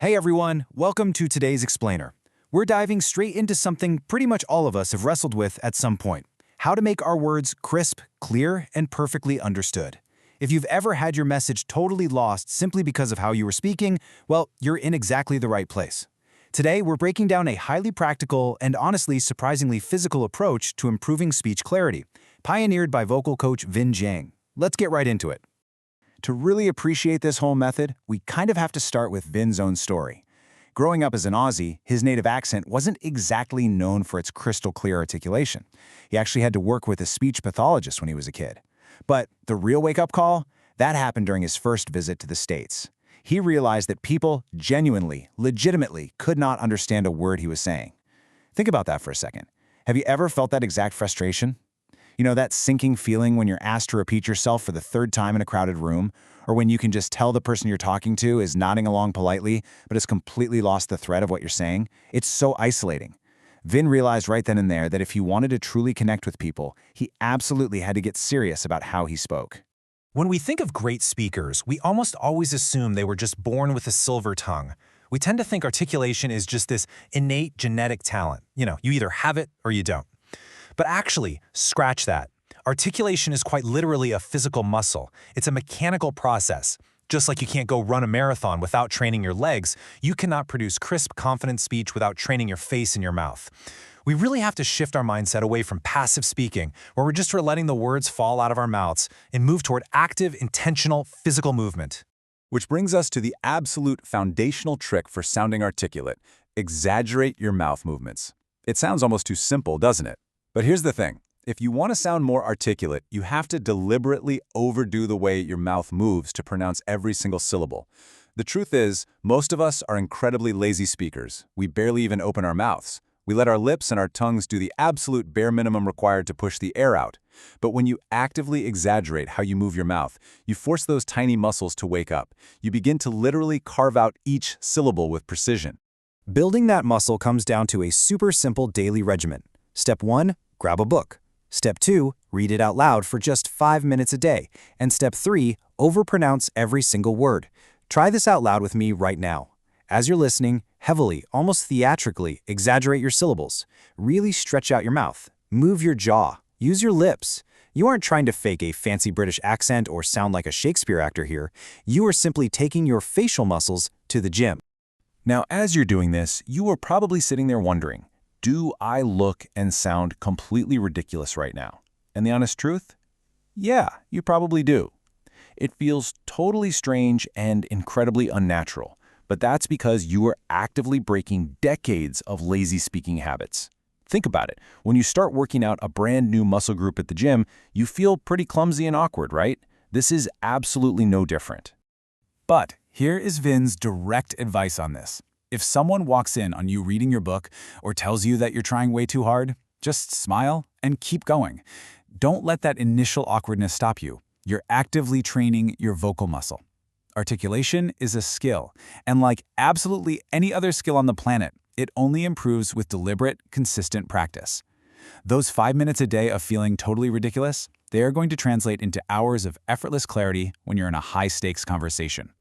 Hey everyone, welcome to today's Explainer. We're diving straight into something pretty much all of us have wrestled with at some point: how to make our words crisp, clear, and perfectly understood. If you've ever had your message totally lost simply because of how you were speaking, well, you're in exactly the right place. Today, we're breaking down a highly practical and honestly surprisingly physical approach to improving speech clarity, pioneered by vocal coach Vin Jiang. Let's get right into it. To really appreciate this whole method, we kind of have to start with Vin's own story. Growing up as an Aussie, his native accent wasn't exactly known for its crystal clear articulation. He actually had to work with a speech pathologist when he was a kid. But the real wake-up call? That happened during his first visit to the States. He realized that people genuinely, legitimately could not understand a word he was saying. Think about that for a second. Have you ever felt that exact frustration? You know, that sinking feeling when you're asked to repeat yourself for the third time in a crowded room, or when you can just tell the person you're talking to is nodding along politely, but has completely lost the thread of what you're saying? It's so isolating. Vin realized right then and there that if he wanted to truly connect with people, he absolutely had to get serious about how he spoke. When we think of great speakers, we almost always assume they were just born with a silver tongue. We tend to think articulation is just this innate genetic talent. You either have it or you don't. But actually, scratch that. Articulation is quite literally a physical muscle. It's a mechanical process. Just like you can't go run a marathon without training your legs, you cannot produce crisp, confident speech without training your face and your mouth. We really have to shift our mindset away from passive speaking, where we're just letting the words fall out of our mouths, and move toward active, intentional, physical movement. Which brings us to the absolute foundational trick for sounding articulate: exaggerate your mouth movements. It sounds almost too simple, doesn't it? But here's the thing. If you want to sound more articulate, you have to deliberately overdo the way your mouth moves to pronounce every single syllable. The truth is, most of us are incredibly lazy speakers. We barely even open our mouths. We let our lips and our tongues do the absolute bare minimum required to push the air out. But when you actively exaggerate how you move your mouth, you force those tiny muscles to wake up. You begin to literally carve out each syllable with precision. Building that muscle comes down to a super simple daily regimen. Step 1, grab a book. Step 2, read it out loud for just 5 minutes a day. And Step 3, overpronounce every single word. Try this out loud with me right now. As you're listening, heavily, almost theatrically, exaggerate your syllables. Really stretch out your mouth. Move your jaw. Use your lips. You aren't trying to fake a fancy British accent or sound like a Shakespeare actor here. You are simply taking your facial muscles to the gym. Now, as you're doing this, you are probably sitting there wondering, do I look and sound completely ridiculous right now? And the honest truth? Yeah, you probably do. It feels totally strange and incredibly unnatural, but that's because you are actively breaking decades of lazy speaking habits. Think about it. When you start working out a brand new muscle group at the gym, you feel pretty clumsy and awkward, right? This is absolutely no different. But here is Vin's direct advice on this. If someone walks in on you reading your book or tells you that you're trying way too hard, just smile and keep going. Don't let that initial awkwardness stop you. You're actively training your vocal muscle. Articulation is a skill, and like absolutely any other skill on the planet, it only improves with deliberate, consistent practice. Those 5 minutes a day of feeling totally ridiculous, they are going to translate into hours of effortless clarity when you're in a high-stakes conversation.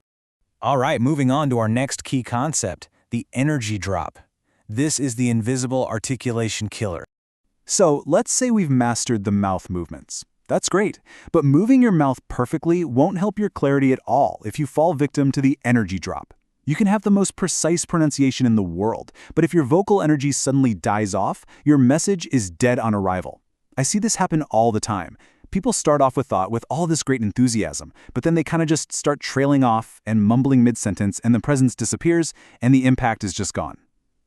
All right, moving on to our next key concept: the energy drop. This is the invisible articulation killer. So let's say we've mastered the mouth movements. That's great, but moving your mouth perfectly won't help your clarity at all if you fall victim to the energy drop. You can have the most precise pronunciation in the world, but if your vocal energy suddenly dies off, your message is dead on arrival. I see this happen all the time. People start off with all this great enthusiasm, but then they kind of just start trailing off and mumbling mid-sentence, and the presence disappears and the impact is just gone.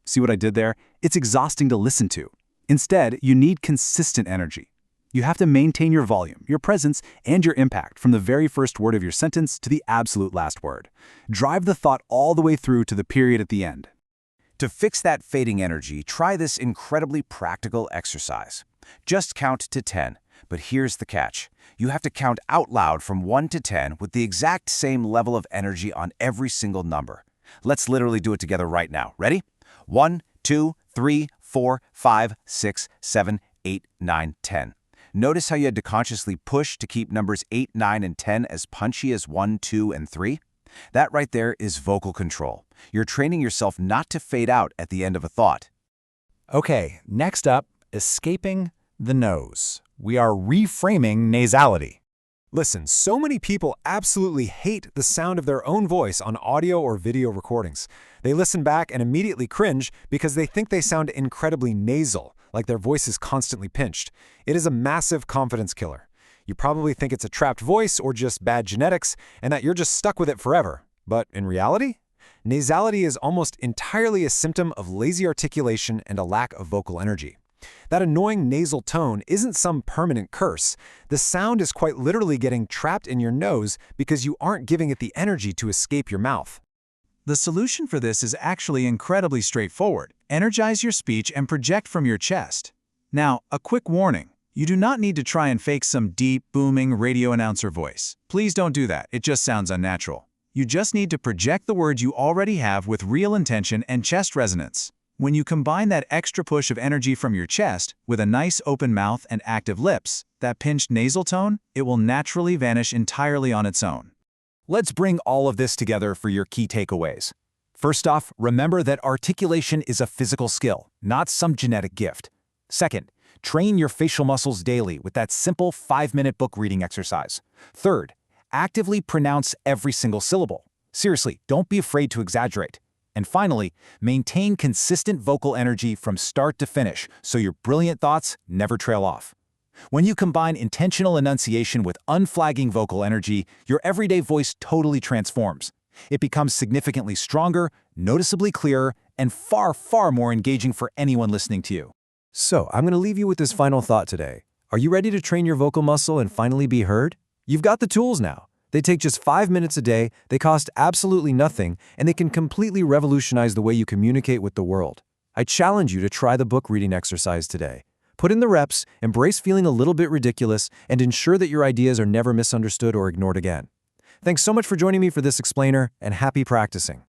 See what I did there? It's exhausting to listen to. Instead, you need consistent energy. You have to maintain your volume, your presence, and your impact from the very first word of your sentence to the absolute last word. Drive the thought all the way through to the period at the end. To fix that fading energy, try this incredibly practical exercise. Just count to 10. But here's the catch. You have to count out loud from 1 to 10 with the exact same level of energy on every single number. Let's literally do it together right now. Ready? 1, 2, 3, 4, 5, 6, 7, 8, 9, 10. Notice how you had to consciously push to keep numbers 8, 9, and 10 as punchy as 1, 2, and 3? That right there is vocal control. You're training yourself not to fade out at the end of a thought. Okay, next up, escaping the nose. We are reframing nasality. Listen, so many people absolutely hate the sound of their own voice on audio or video recordings. They listen back and immediately cringe because they think they sound incredibly nasal, like their voice is constantly pinched. It is a massive confidence killer. You probably think it's a trapped voice or just bad genetics, and that you're just stuck with it forever. But in reality, nasality is almost entirely a symptom of lazy articulation and a lack of vocal energy. That annoying nasal tone isn't some permanent curse. The sound is quite literally getting trapped in your nose because you aren't giving it the energy to escape your mouth. The solution for this is actually incredibly straightforward. Energize your speech and project from your chest. Now, a quick warning. You do not need to try and fake some deep, booming radio announcer voice. Please don't do that. It just sounds unnatural. You just need to project the words you already have with real intention and chest resonance. When you combine that extra push of energy from your chest with a nice open mouth and active lips, that pinched nasal tone, it will naturally vanish entirely on its own. Let's bring all of this together for your key takeaways. First off, remember that articulation is a physical skill, not some genetic gift. Second, train your facial muscles daily with that simple 5-minute book reading exercise. Third, actively pronounce every single syllable. Seriously, don't be afraid to exaggerate. And finally, maintain consistent vocal energy from start to finish so your brilliant thoughts never trail off. When you combine intentional enunciation with unflagging vocal energy, your everyday voice totally transforms. It becomes significantly stronger, noticeably clearer, and far, far more engaging for anyone listening to you. So, I'm going to leave you with this final thought today. Are you ready to train your vocal muscle and finally be heard? You've got the tools now. They take just 5 minutes a day, they cost absolutely nothing, and they can completely revolutionize the way you communicate with the world. I challenge you to try the book reading exercise today. Put in the reps, embrace feeling a little bit ridiculous, and ensure that your ideas are never misunderstood or ignored again. Thanks so much for joining me for this explainer, and happy practicing.